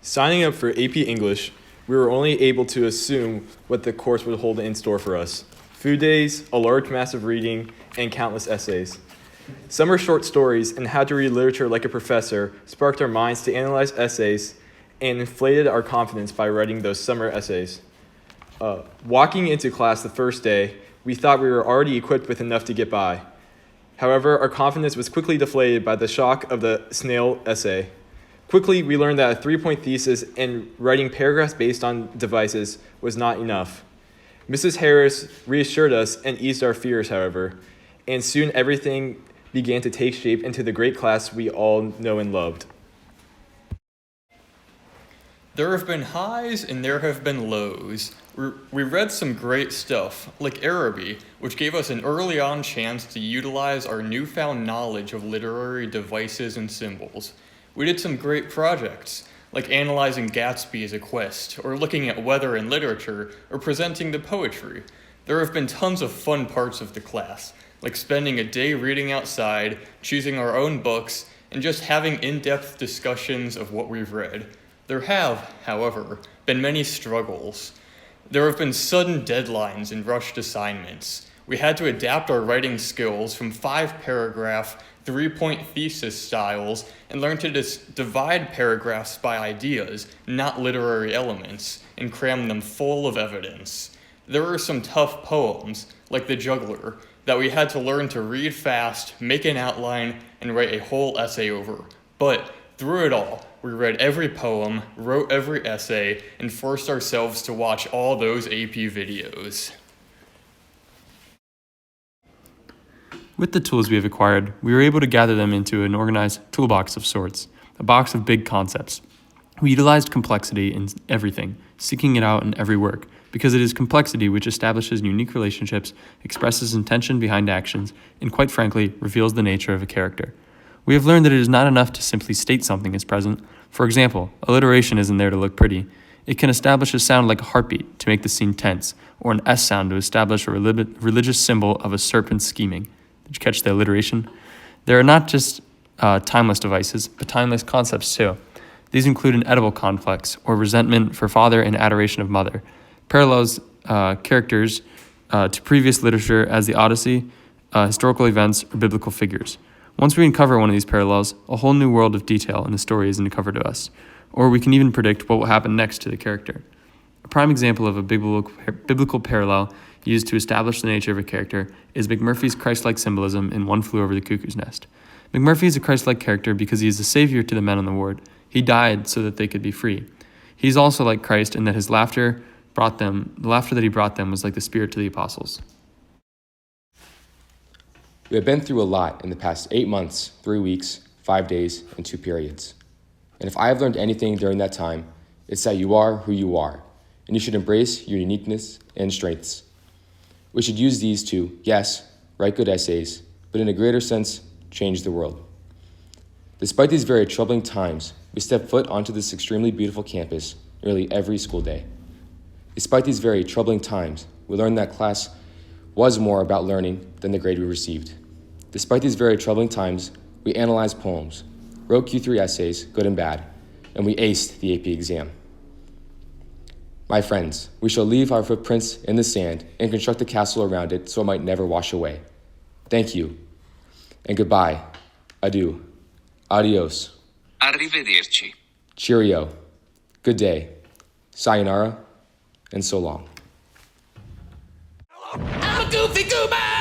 Signing up for AP English, we were only able to assume what the course would hold in store for us. Food days, a large mass of reading, and countless essays. Summer short stories and how to read literature like a professor sparked our minds to analyze essays and inflated our confidence by writing those summer essays. Walking into class the first day, we thought we were already equipped with enough to get by. However, our confidence was quickly deflated by the shock of the snail essay. Quickly, we learned that a 3-point thesis and writing paragraphs based on devices was not enough. Mrs. Harris reassured us and eased our fears, however, and soon everything began to take shape into the great class we all know and loved. There have been highs and there have been lows. We read some great stuff, like Araby, which gave us an early on chance to utilize our newfound knowledge of literary devices and symbols. We did some great projects, like analyzing Gatsby as a quest, or looking at weather in literature, or presenting the poetry. There have been tons of fun parts of the class, like spending a day reading outside, choosing our own books, and just having in-depth discussions of what we've read. There have, however, been many struggles. There have been sudden deadlines and rushed assignments. We had to adapt our writing skills from 5-paragraph, 3-point thesis styles and learn to divide paragraphs by ideas, not literary elements, and cram them full of evidence. There were some tough poems, like The Juggler, that we had to learn to read fast, make an outline, and write a whole essay over. But through it all, we read every poem, wrote every essay, and forced ourselves to watch all those AP videos. With the tools we have acquired, we were able to gather them into an organized toolbox of sorts, a box of big concepts. We utilized complexity in everything, seeking it out in every work, because it is complexity which establishes unique relationships, expresses intention behind actions, and quite frankly, reveals the nature of a character. We have learned that it is not enough to simply state something is present. For example, alliteration isn't there to look pretty. It can establish a sound like a heartbeat to make the scene tense, or an S sound to establish a religious symbol of a serpent scheming. Did you catch the alliteration? There are not just timeless devices, but timeless concepts too. These include an edible complex, or resentment for father and adoration of mother, parallels characters to previous literature as the Odyssey, historical events, or biblical figures. Once we uncover one of these parallels, a whole new world of detail in the story is uncovered to us, or we can even predict what will happen next to the character. A prime example of a biblical parallel used to establish the nature of a character is McMurphy's Christ-like symbolism in One Flew Over the Cuckoo's Nest. McMurphy is a Christ-like character because he is the savior to the men on the ward. He died so that they could be free. He's also like Christ in that the laughter that he brought them was like the Spirit to the apostles. We have been through a lot in the past 8 months, 3 weeks, 5 days, and 2 periods. And if I have learned anything during that time, it's that you are who you are, and you should embrace your uniqueness and strengths. We should use these to, yes, write good essays, but in a greater sense, change the world. Despite these very troubling times, we step foot onto this extremely beautiful campus nearly every school day. Despite these very troubling times, we learned that class was more about learning than the grade we received. Despite these very troubling times, we analyzed poems, wrote Q3 essays, good and bad, and we aced the AP exam. My friends, we shall leave our footprints in the sand and construct a castle around it so it might never wash away. Thank you, and goodbye, adieu, adios, Arrivederci. cheerio, good day, sayonara, and so long. I'm a goofy goober!